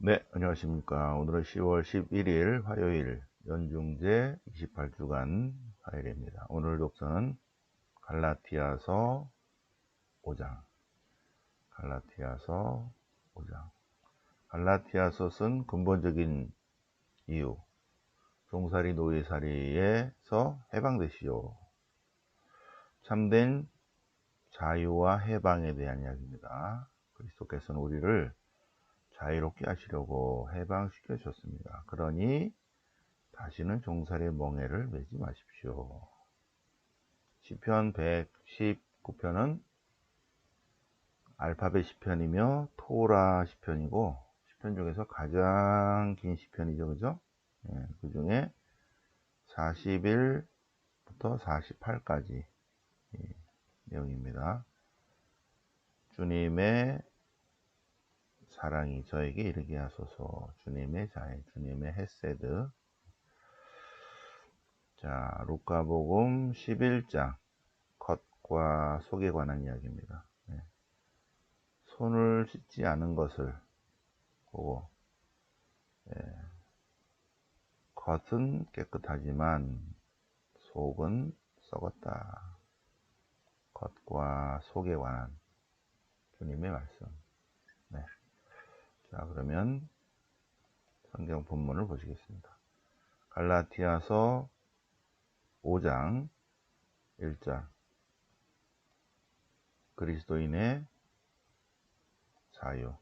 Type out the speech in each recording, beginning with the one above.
네, 안녕하십니까. 오늘은 10월 11일 화요일 연중제 28주간 화요일입니다. 오늘 독서는 갈라티아서 5장. 갈라티아서 5장. 갈라티아서 쓴 근본적인 이유. 종살이 노예살이에서 해방되시오. 참된 자유와 해방에 대한 이야기입니다. 그리스도께서는 우리를 자유롭게 하시려고 해방시켜 주셨습니다. 그러니 다시는 종살이의 멍에를 매지 마십시오. 시편 119편은 알파벳 시편이며 토라 시편이고, 시편 중에서 가장 긴 시편이죠. 그죠? 그 중에 41부터 48까지 내용입니다. 주님의 사랑이 저에게 이르게 하소서. 주님의 자애, 주님의 헤세드. 자, 루카복음 11장 겉과 속에 관한 이야기입니다. 손을 씻지 않은 것을 보고, 겉은 깨끗하지만 속은 썩었다. 겉과 속에 관한 주님의 말씀. 네. 자, 그러면 성경 본문을 보시겠습니다. 갈라티아서 5장 1절. 그리스도인의 자유.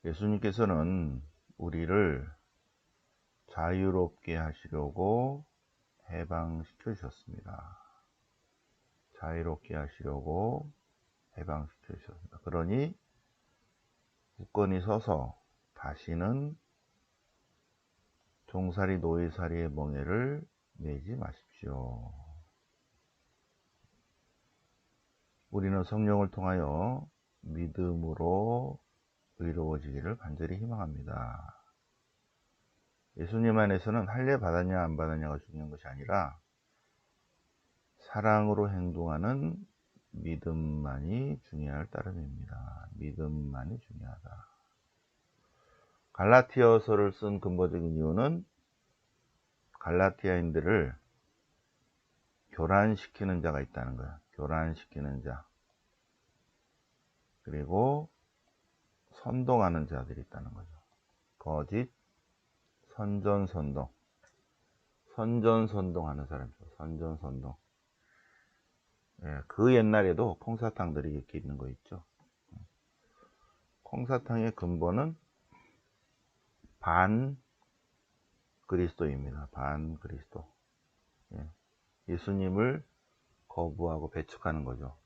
예수님께서는 우리를 자유롭게 하시려고 해방시켜 주셨습니다. 자유롭게 하시려고 해방시켜 주셨습니다. 그러니 굳건히 서서 다시는 종살이 노예살이의 멍에를 매지 마십시오. 우리는 성령을 통하여 믿음으로 의로워지기를 간절히 희망합니다. 예수님 안에서는 할례 받았냐 안 받았냐가 중요한 것이 아니라 사랑으로 행동하는 믿음만이 중요할 따름입니다. 믿음만이 중요하다. 갈라티아서를 쓴 근본적인 이유는 갈라티아인들을 교란시키는 자가 있다는 거야. 교란시키는 자. 그리고 선동하는 자들이 있다는 거죠. 거짓, 선전선동. 선전선동하는 사람이죠. 선전선동. 그 옛날에도 콩사탕들이 이렇게 있는 거 있죠. 콩사탕의 근본은 반 그리스도입니다. 반 그리스도. 예수님을 거부하고 배척하는 거죠.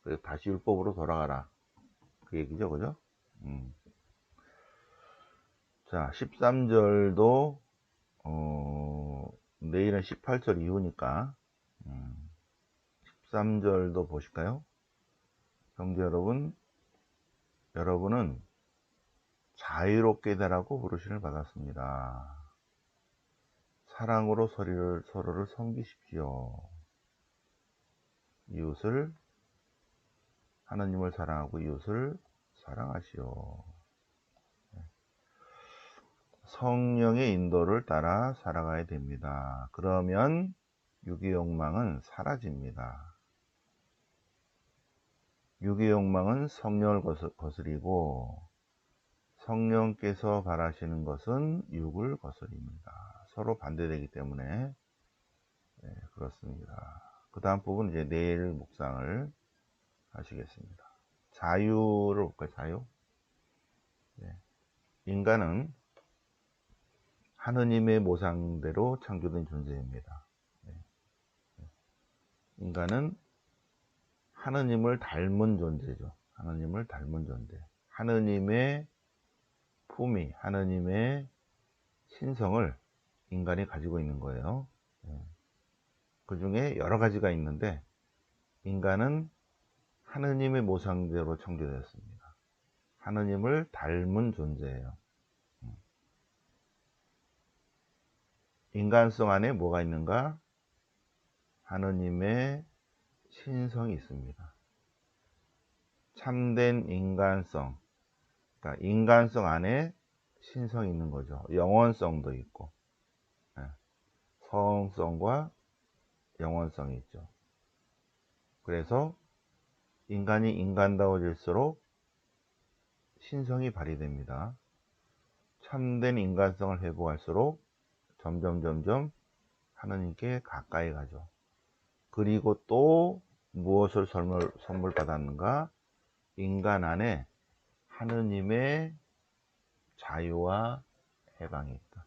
그래서 다시 율법으로 돌아가라. 그 얘기죠. 그죠? 자, 13절도, 내일은 18절 이후니까, 13절도 보실까요? 형제 여러분, 여러분은 자유롭게 되라고 부르심을 받았습니다. 사랑으로 서로를 섬기십시오. 이웃을, 하나님을 사랑하고 이웃을 사랑하시오. 성령의 인도를 따라 살아가야 됩니다. 그러면 육의 욕망은 사라집니다. 육의 욕망은 성령을 거스리고 성령께서 바라시는 것은 육을 거스립니다. 서로 반대되기 때문에 그렇습니다. 그 다음 부분 이제 내일 묵상을 하시겠습니다. 자유를 볼까요? 자유. 인간은 하느님의 모상대로 창조된 존재입니다. 인간은 하느님을 닮은 존재죠. 하느님을 닮은 존재. 하느님의 품위, 하느님의 신성을 인간이 가지고 있는 거예요. 그 중에 여러 가지가 있는데 인간은 하느님의 모상대로 창조되었습니다. 하느님을 닮은 존재예요. 인간성 안에 뭐가 있는가? 하느님의 신성이 있습니다. 참된 인간성, 그러니까 인간성 안에 신성이 있는 거죠. 영원성도 있고, 예, 성성과 영원성이 있죠. 그래서 인간이 인간다워질수록 신성이 발휘됩니다. 참된 인간성을 회복할수록 점점 하느님께 가까이 가죠. 그리고 또 무엇을 선물 받았는가? 인간 안에 하느님의 자유와 해방이 있다.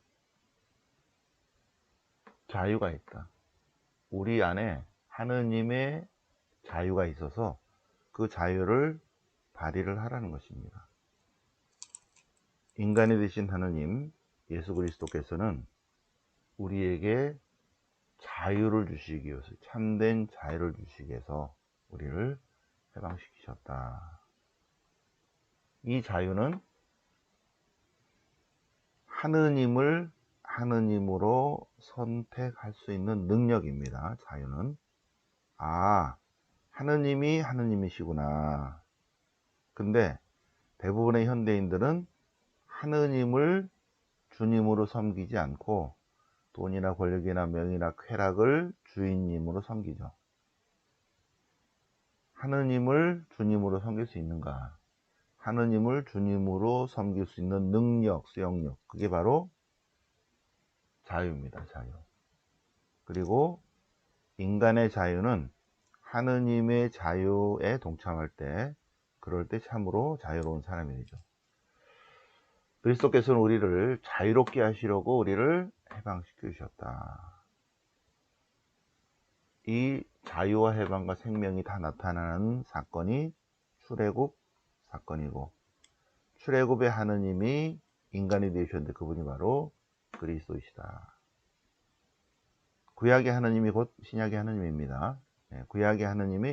자유가 있다. 우리 안에 하느님의 자유가 있어서 그 자유를 발휘를 하라는 것입니다. 인간이 되신 하느님 예수 그리스도께서는 우리에게 자유를 주시기 위해서, 참된 자유를 주시기 위해서 우리를 해방시키셨다. 이 자유는 하느님을 하느님으로 선택할 수 있는 능력입니다. 자유는. 아, 하느님이 하느님이시구나. 근데 대부분의 현대인들은 하느님을 주님으로 섬기지 않고 돈이나 권력이나 명이나 쾌락을 주인님으로 섬기죠. 하느님을 주님으로 섬길 수 있는가? 하느님을 주님으로 섬길 수 있는 능력, 수용력, 그게 바로 자유입니다. 자유. 그리고 인간의 자유는 하느님의 자유에 동참할 때, 그럴 때 참으로 자유로운 사람이 되죠. 그리스도께서는 우리를 자유롭게 하시려고 우리를 해방시켜 주셨다. 이 자유와 해방과 생명이 다 나타나는 사건이 출애굽 사건이고, 출애굽의 하느님이 인간이 되셨는데 그분이 바로 그리스도이시다. 구약의 하느님이 곧 신약의 하느님입니다. 구약의 하느님이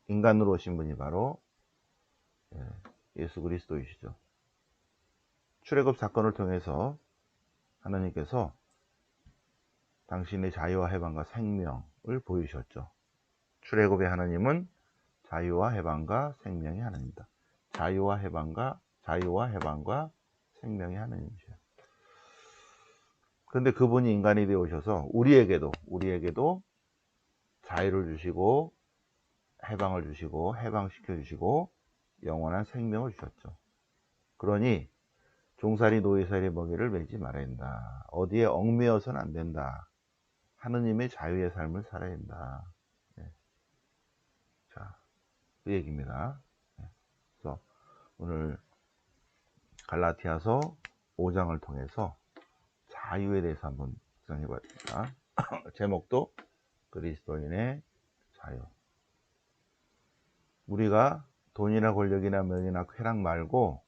인간으로 오신 분이 바로 예수 그리스도이시죠. 출애굽 사건을 통해서 하나님께서 당신의 자유와 해방과 생명을 보이셨죠. 출애굽의 하나님은 자유와 해방과 생명의 하나님이다. 자유와 해방과 생명의 하나님이셔요. 그런데 그분이 인간이 되어 오셔서 우리에게도 자유를 주시고 해방을 주시고 해방시켜 주시고 영원한 생명을 주셨죠. 그러니 종살이 노예살이 먹이를 매지 말아야 된다. 어디에 얽매여서는 안 된다. 하느님의 자유의 삶을 살아야 된다. 네. 자, 그 얘기입니다. 네. 그래서 오늘 갈라디아서 5장을 통해서 자유에 대해서 한번 묵상해 봤습니다. 제목도 그리스도인의 자유. 우리가 돈이나 권력이나 명예나 쾌락 말고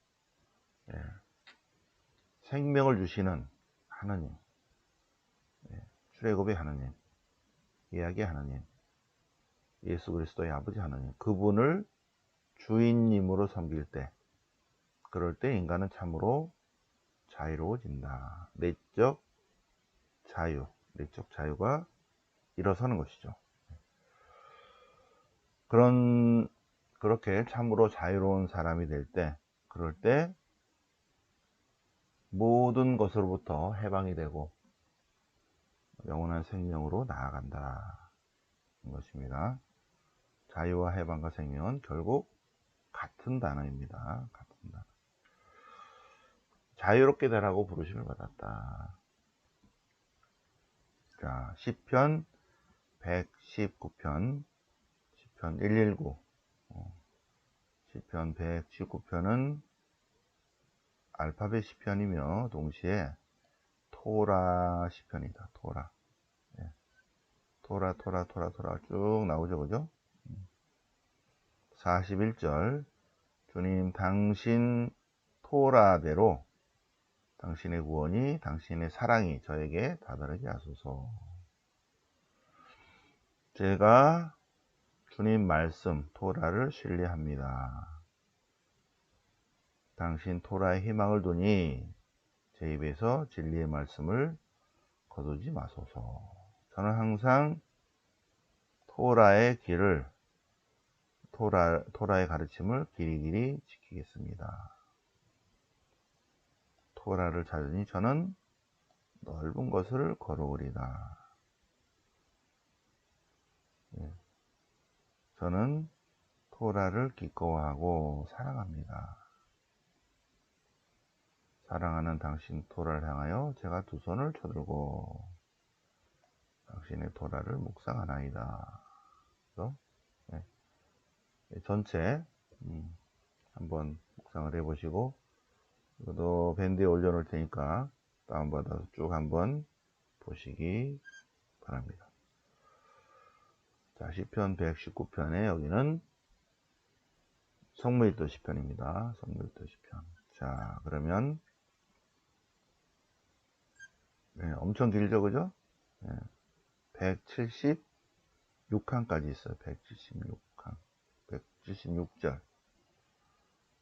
생명을 주시는 하느님, 출애굽의 하느님, 예약의 하느님, 예수 그리스도의 아버지 하느님, 그분을 주인님으로 섬길 때, 그럴 때 인간은 참으로 자유로워진다. 내적 자유가 일어서는 것이죠. 그렇게 참으로 자유로운 사람이 될 때, 그럴 때 모든 것으로부터 해방이 되고 영원한 생명으로 나아간다. 것입니다. 자유와 해방과 생명은 결국 같은 단어입니다. 같은 단어. 자유롭게 되라고 부르심을 받았다. 자, 시편 119편, 시편 119. 시편 119편은 알파벳 시편이며 동시에 토라 시편이다. 토라. 토라 쭉 나오죠. 그죠? 41절. 주님, 당신 토라대로 당신의 구원이, 당신의 사랑이 저에게 다다르게 하소서. 제가 주님 말씀 토라를 신뢰합니다. 당신 토라에 희망을 두니 제 입에서 진리의 말씀을 거두지 마소서. 저는 항상 토라의 길을, 토라의 가르침을 길이길이 지키겠습니다. 토라를 찾으니 저는 넓은 것을 걸어오리다. 예. 저는 토라를 기꺼워하고 사랑합니다. 사랑하는 당신 토라를 향하여 제가 두 손을 쳐들고 당신의 토라를 묵상하나이다. 그래서 예. 전체 한번 묵상을 해보시고, 이것도 밴드에 올려놓을 테니까 다운받아서 쭉 한번 보시기 바랍니다. 자, 시편 119편에 여기는 성무일도 시편입니다. 성무일도 시편. 자, 그러면 네, 엄청 길죠, 그죠? 네, 176칸까지 있어요. 176칸, 176절.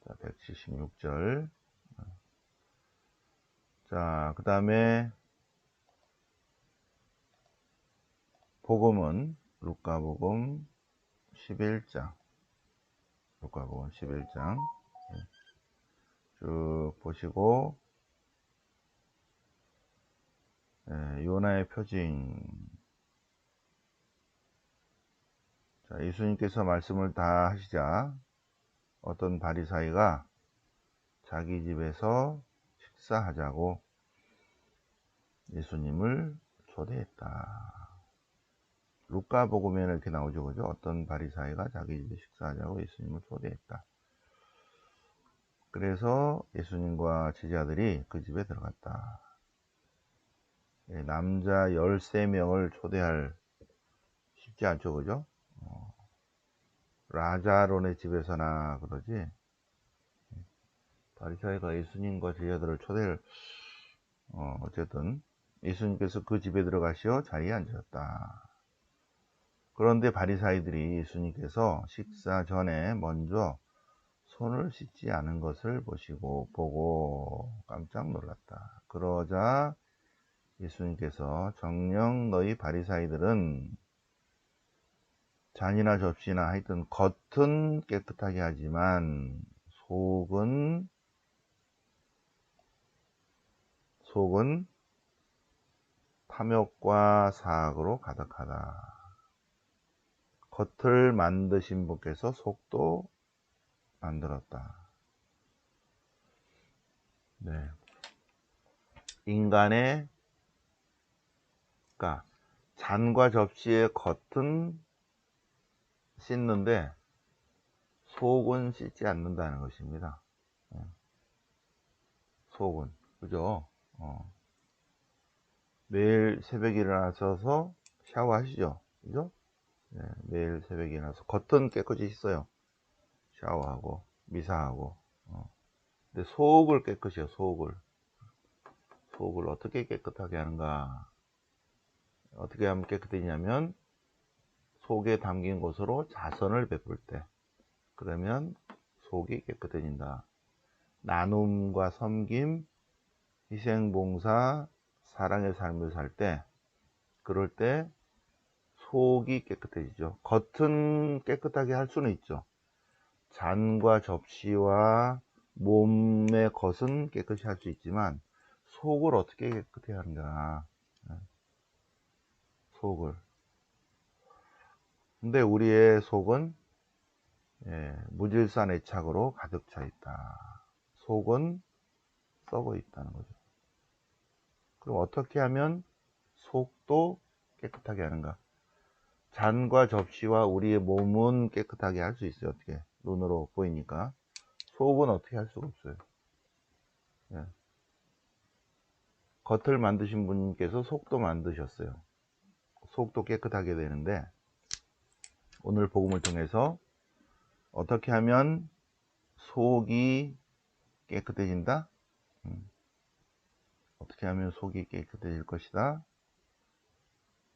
자, 176절. 자, 그 다음에 복음은 루카복음 11장. 루카복음 11장. 쭉 보시고, 요나의 표징. 자, 예수님께서 말씀을 다 하시자 어떤 바리사이가 자기 집에서 식사하자고 예수님을 초대했다. 루카복음에는 이렇게 나오죠, 그죠? 어떤 바리사이가 자기 집에 식사하자고 예수님을 초대했다. 그래서 예수님과 제자들이 그 집에 들어갔다. 남자 13명을 초대할 쉽지 않죠, 그죠? 라자론의 집에서나 그러지, 바리사이가 예수님과 제자들을 초대를, 어쨌든 예수님께서 그 집에 들어가시어 자리에 앉으셨다. 그런데 바리사이들이 예수님께서 식사 전에 먼저 손을 씻지 않은 것을 보고 깜짝 놀랐다. 그러자 예수님께서 정녕 너희 바리사이들은 잔이나 접시나 하여튼 겉은 깨끗하게 하지만 속은 탐욕과 사악으로 가득하다. 겉을 만드신 분께서 속도 만들었다. 네. 인간의, 그러니까 잔과 접시의 겉은 씻는데 속은 씻지 않는다는 것입니다. 속은, 그죠? 매일 새벽에 일어나셔서 샤워하시죠, 그죠? 네, 매일 새벽에 일어나서 겉은 깨끗이 씻어요. 샤워하고 미사하고. 근데 속을 깨끗이 해요. 속을 어떻게 깨끗하게 하는가? 어떻게 하면 깨끗해지냐면 속에 담긴 것으로 자선을 베풀 때, 그러면 속이 깨끗해진다. 나눔과 섬김, 희생봉사, 사랑의 삶을 살 때, 그럴 때 속이 깨끗해지죠. 겉은 깨끗하게 할 수는 있죠. 잔과 접시와 몸의 겉은 깨끗이 할 수 있지만 속을 어떻게 깨끗해 하는가? 속을. 근데 우리의 속은 무질서한 애착으로 가득 차 있다. 속은 썩어 있다는 거죠. 그럼 어떻게 하면 속도 깨끗하게 하는가? 잔과 접시와 우리의 몸은 깨끗하게 할 수 있어요. 어떻게? 눈으로 보이니까. 속은 어떻게 할 수가 없어요. 예. 겉을 만드신 분께서 속도 만드셨어요. 속도 깨끗하게 되는데, 오늘 복음을 통해서 어떻게 하면 속이 깨끗해진다? 어떻게 하면 속이 깨끗해질 것이다?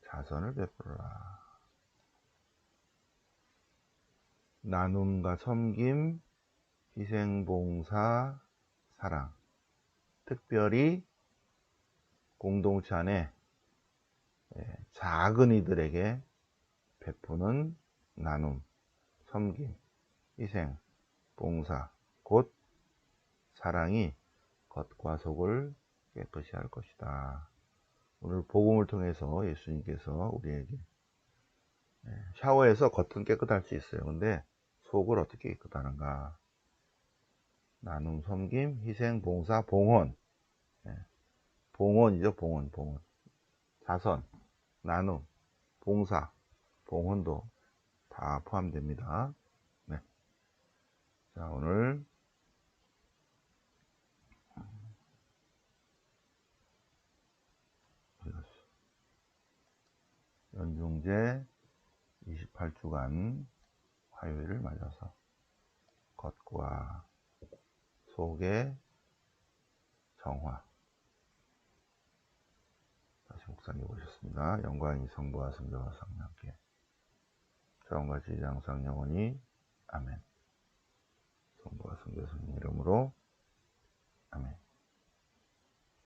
자선을 베풀어라. 나눔과 섬김, 희생봉사, 사랑. 특별히 공동체 안에 작은 이들에게 베푸는 나눔, 섬김, 희생, 봉사, 곧 사랑이 겉과 속을 깨끗이 할 것이다. 오늘 복음을 통해서 예수님께서 우리에게 샤워해서 겉은 깨끗할 수 있어요. 근데 속을 어떻게 깨끗하는가? 나눔, 섬김, 희생, 봉사, 봉헌. 봉헌이죠, 봉헌, 봉헌. 자선, 나눔, 봉사, 봉헌도 다 포함됩니다. 네. 자, 오늘 연중제 28주간 화요일을 맞아서 겉과 속의 정화, 다시 목사님 오셨습니다. 영광이 성부와 성자와 성령께 처음같이 이제 항상 영원히 아멘. 성부와 성자 성령 이름으로